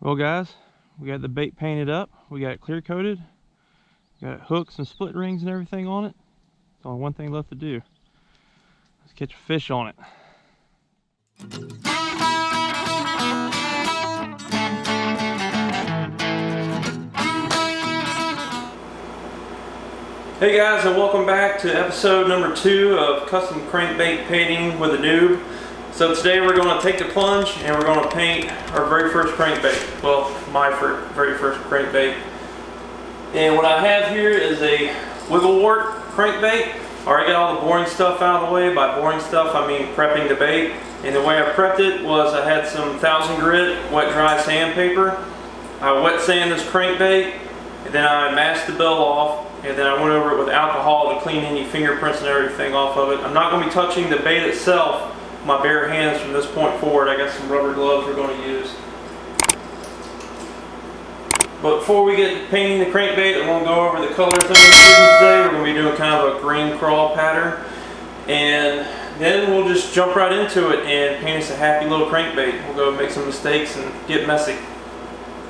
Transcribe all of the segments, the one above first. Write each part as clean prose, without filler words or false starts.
Well guys, we got the bait painted up, we got it clear coated, got hooks and split rings and everything on it. There's only one thing left to do. Let's catch a fish on it. Hey guys, and welcome back to episode number 2 of Custom Crankbait Painting with a Noob. So today we're going to take the plunge and we're going to paint our very first crankbait. Well, my very first crankbait. And what I have here is a wiggle wart crankbait. I already got all the boring stuff out of the way. By boring stuff, I mean prepping the bait. And the way I prepped it was I had some 1000 grit wet dry sandpaper. I wet sand this crankbait, and then I masked the bill off, and then I went over it with alcohol to clean any fingerprints and everything off of it. I'm not going to be touching the bait itself. My bare hands from this point forward. I got some rubber gloves we're going to use. But before we get painting the crankbait, I'm going to go over the colors I'm using today. We're going to be doing kind of a green crawl pattern. And then we'll just jump right into it and paint us a happy little crankbait. We'll go make some mistakes and get messy.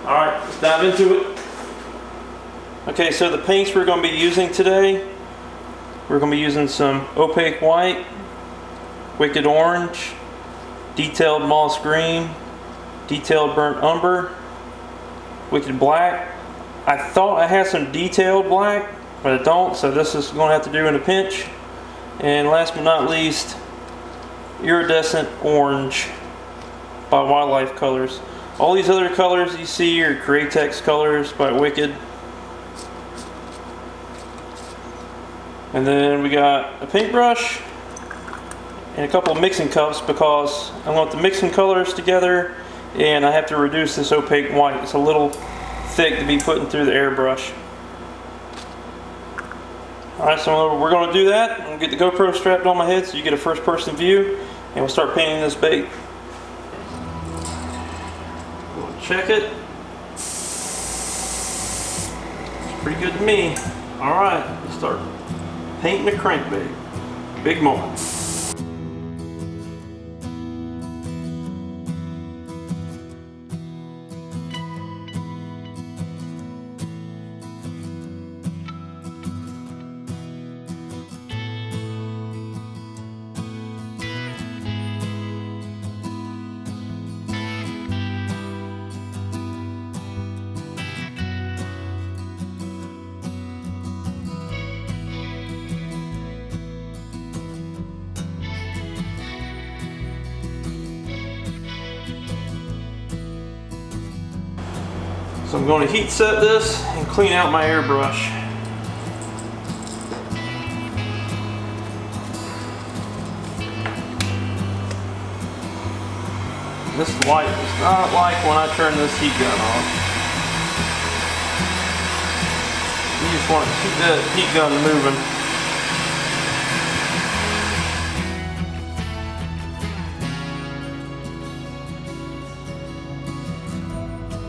Alright, let's dive into it. Okay, so the paints we're going to be using today, we're going to be using some opaque white, wicked orange, detailed moss green, detailed burnt umber, wicked black. I thought I had some detailed black, but I don't, so this is going to have to do in a pinch. And last but not least, iridescent orange by Wildlife Colors. All these other colors you see are Createx colors by Wicked. And then we got a paintbrush and a couple of mixing cups because I want the mixing colors together and I have to reduce this opaque white. It's a little thick to be putting through the airbrush. Alright, so we're going to do that. I'm going to get the GoPro strapped on my head so you get a first person view, and we'll start painting this bait. We'll check it. It's pretty good to me. Alright, let's start painting the crankbait. Big moment. So I'm going to heat set this and clean out my airbrush. This light does not like when I turn this heat gun off. You just want to keep that heat gun moving.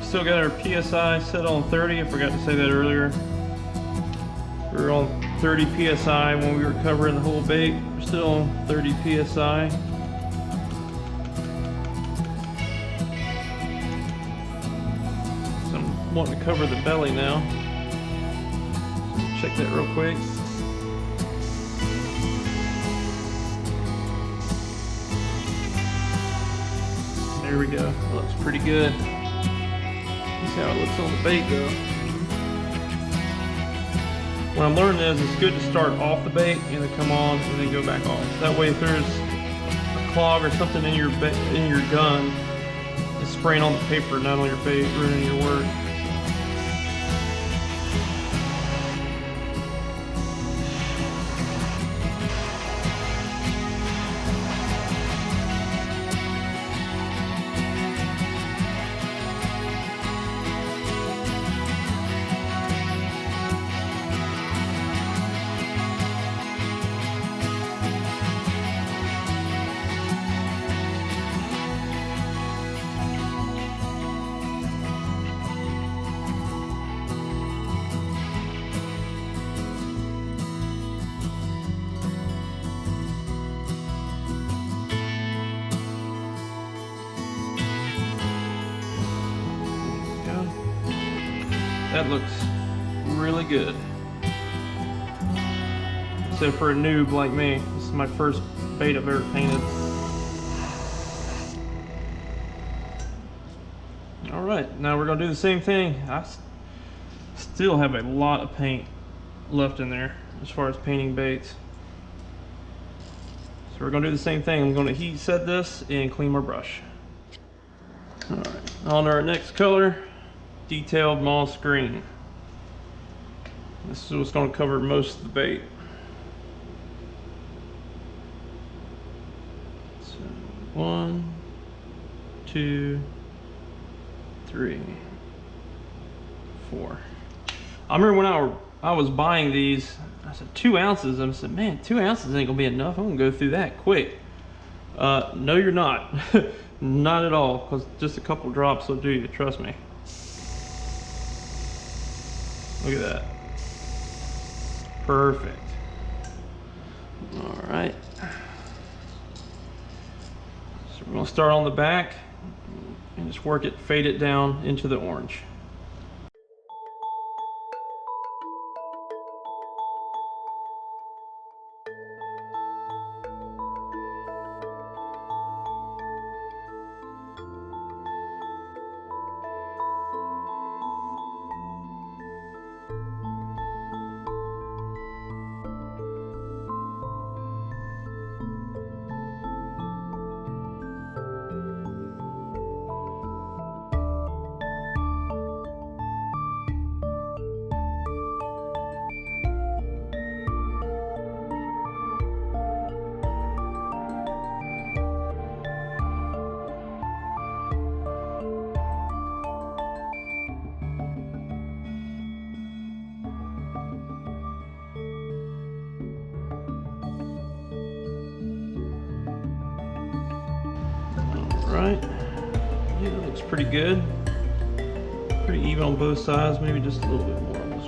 Still got our PSI set on 30, I forgot to say that earlier. We were on 30 PSI when we were covering the whole bait. We're still on 30 PSI. So I'm wanting to cover the belly now. Check that real quick. There we go, looks pretty good. See how it looks on the bait though. What I'm learning is it's good to start off the bait and then come on and then go back off. That way if there's a clog or something in your gun, it's spraying on the paper, not on your bait, ruining your work. that looks really good. Except for a noob like me. This is my first bait I've ever painted. Alright, now we're going to do the same thing. I still have a lot of paint left in there as far as painting baits. So we're going to do the same thing. I'm going to heat set this and clean my brush. Alright, on our next color, detailed moss green. This is what's going to cover most of the bait. So 1, 2, 3, 4. I remember when I was buying these, I said 2 ounces. I said, man, 2 ounces ain't gonna be enough. I'm gonna go through that quick. No, you're not. Not at all, because just a couple drops will do you, trust me. Look at that. Perfect. All right. So we're gonna start on the back and just work it, fade it down into the orange. Right, yeah, that looks pretty good. Pretty even on both sides, maybe just a little bit more on this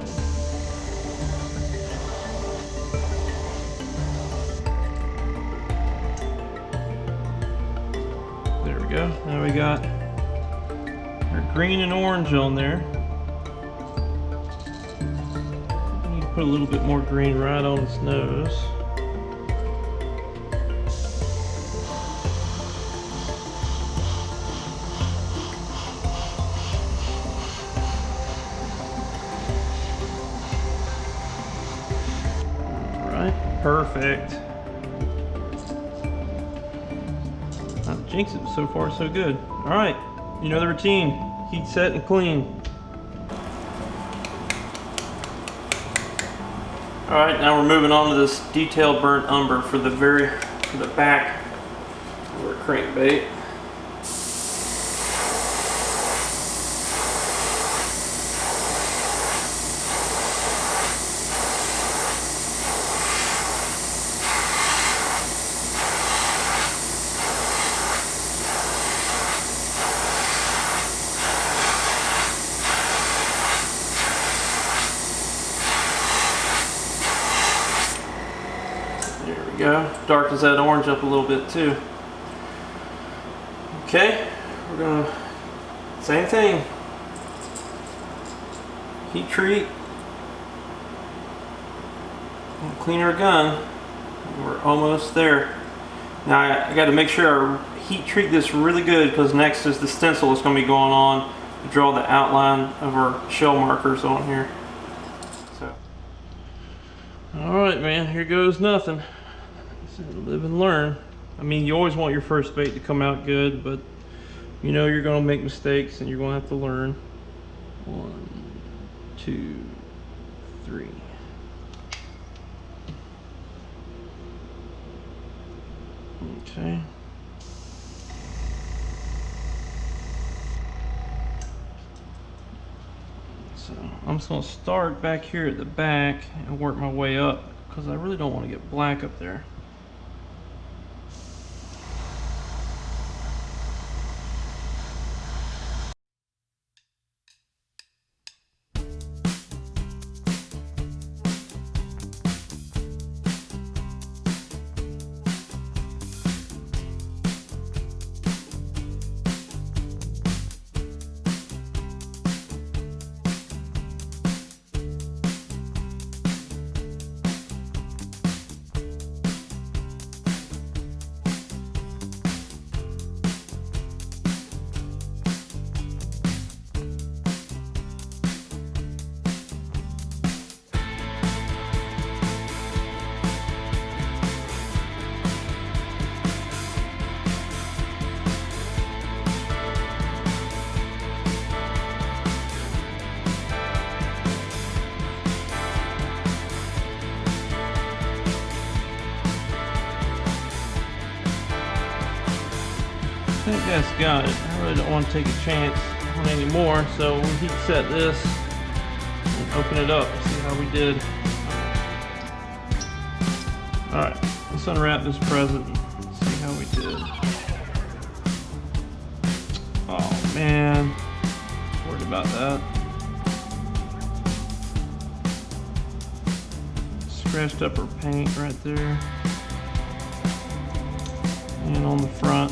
one. There we go. Now we got our green and orange on there. We need to put a little bit more green right on its nose. Perfect. Not jinx it, so far so good. All right, you know the routine. Heat, set, and clean. All right, now we're moving on to this detailed burnt umber for the back of our crankbait. Go. Darkens that orange up a little bit too. Okay, we're gonna, same thing. Heat treat. And clean our gun. We're almost there. Now I got to make sure I heat treat this really good, because next is the stencil that's going to be going on to draw the outline of our shell markers on here. So, all right, man. Here goes nothing. Live and learn. I mean, you always want your first bait to come out good, but you know you're going to make mistakes and you're going to have to learn. 1, 2, 3. Okay. So I'm just going to start back here at the back and work my way up, because I really don't want to get black up there. think that's got it. I really don't want to take a chance on any more, so we'll heat set this and open it up and see how we did. Alright, let's unwrap this present and see how we did. Oh man, worried about that. Scratched up her paint right there. And on the front.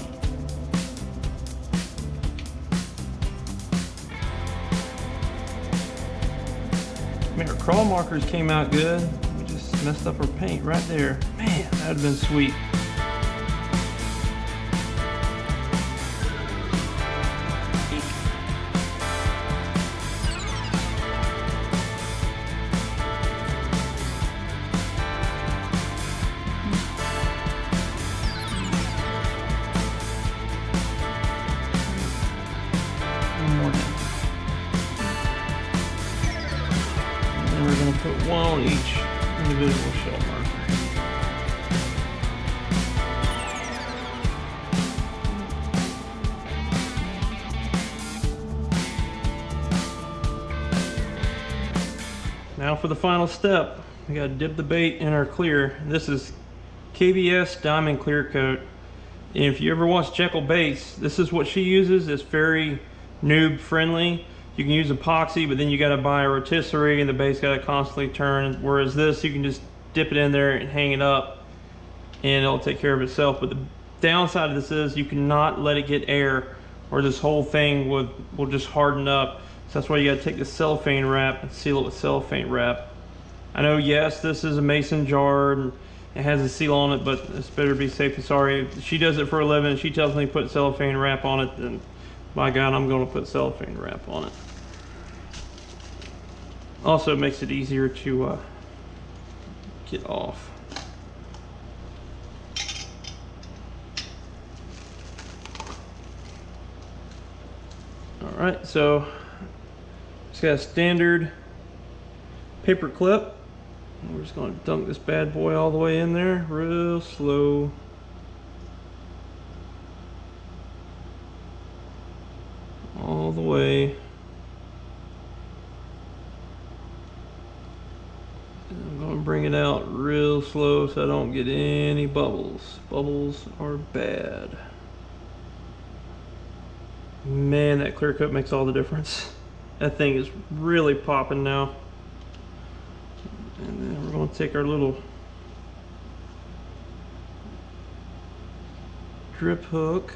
Man, her crawl markers came out good. We just messed up her paint right there. Man, that would have been sweet. We're going to put one on each individual shell marker. Now for the final step, we got to dip the bait in our clear. This is KBS Diamond Clear Coat. And if you ever watch Jekyll Baits, this is what she uses. It's very noob friendly. You can use epoxy, but then you got to buy a rotisserie and the bait's got to constantly turn. Whereas this, you can just dip it in there and hang it up and it'll take care of itself. But the downside of this is you cannot let it get air or this whole thing will just harden up. So that's why you got to take the cellophane wrap and seal it with cellophane wrap. I know, yes, this is a mason jar and it has a seal on it, but it's better to be safe than sorry. If she does it for a living and she tells me to put cellophane wrap on it, then by God, I'm going to put cellophane wrap on it. Also, it makes it easier to get off. Alright, so it's got a standard paper clip. We're just going to dunk this bad boy all the way in there, real slow. All the way. And I'm going to bring it out real slow so I don't get any bubbles. Bubbles are bad. Man, that clear coat makes all the difference. That thing is really popping now. And then we're going to take our little drip hook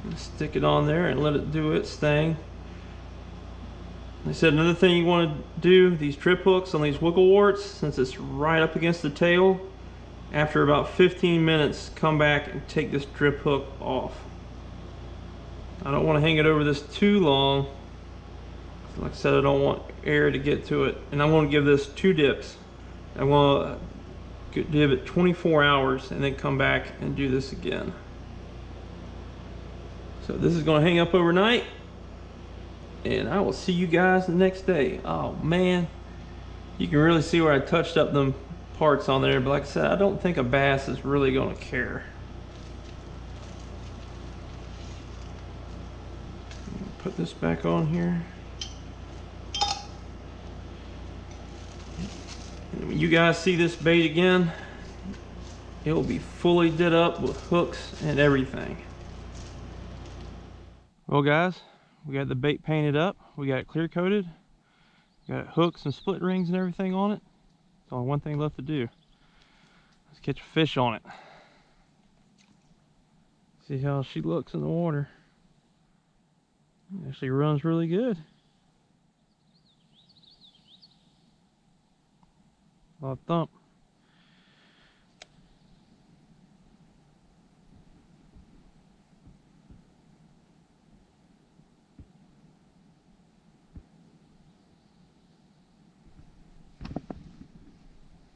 and stick it on there and let it do its thing. They said another thing you want to do, these trip hooks on these wiggle warts, since it's right up against the tail, after about 15 minutes, come back and take this drip hook off. I don't want to hang it over this too long. Like I said, I don't want air to get to it. And I'm going to give this 2 dips. I'm going to give it 24 hours and then come back and do this again. So this is going to hang up overnight. And I will see you guys the next day. Oh man, you can really see where I touched up them parts on there. But like I said, I don't think a bass is really going to care. Put this back on here. And when you guys see this bait again, it will be fully did up with hooks and everything. Well guys, we got the bait painted up, we got it clear coated, we got hooks and split rings and everything on it. There's only one thing left to do. Let's catch a fish on it. See how she looks in the water. It actually runs really good. I'll thump.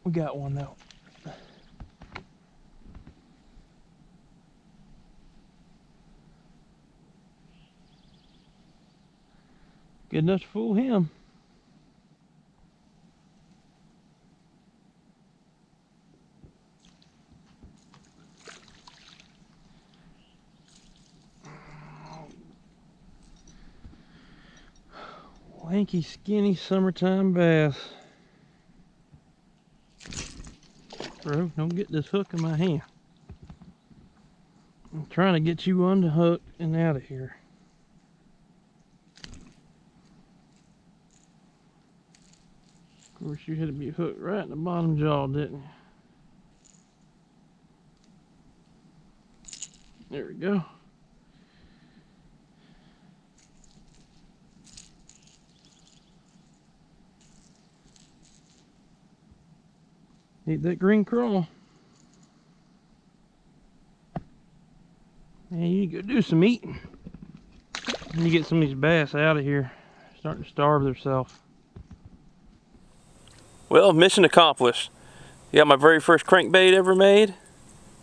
We got one though. Good enough to fool him. Lanky, skinny summertime bass. Bro, don't get this hook in my hand. I'm trying to get you unhooked and out of here. Of course, you had to be hooked right in the bottom jaw, didn't you? There we go. Need that green craw. Man, you need to go do some eating. Let me get some of these bass out of here. They're starting to starve themselves. Well, mission accomplished. Got my very first crankbait ever made.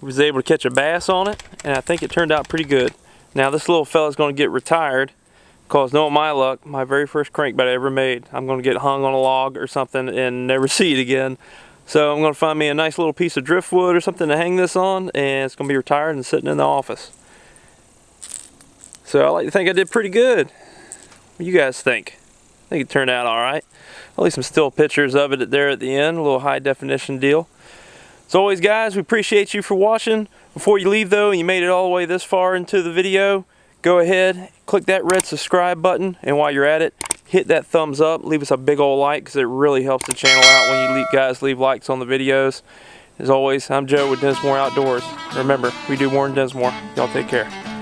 Was able to catch a bass on it, and I think it turned out pretty good. Now this little fella's going to get retired, because knowing my luck, my very first crankbait I ever made, I'm going to get hung on a log or something and never see it again. So I'm going to find me a nice little piece of driftwood or something to hang this on, and it's going to be retired and sitting in the office. So I like to think I did pretty good. What do you guys think? I think it turned out alright. At least some still pictures of it there at the end, a little high definition deal. As always guys, we appreciate you for watching. Before you leave though, and you made it all the way this far into the video, go ahead, click that red subscribe button, and while you're at it, hit that thumbs up, leave us a big old like, because it really helps the channel out when you guys leave likes on the videos. As always, I'm Joe with Dinsmore Outdoors. Remember, we do more than Dinsmore. Y'all take care.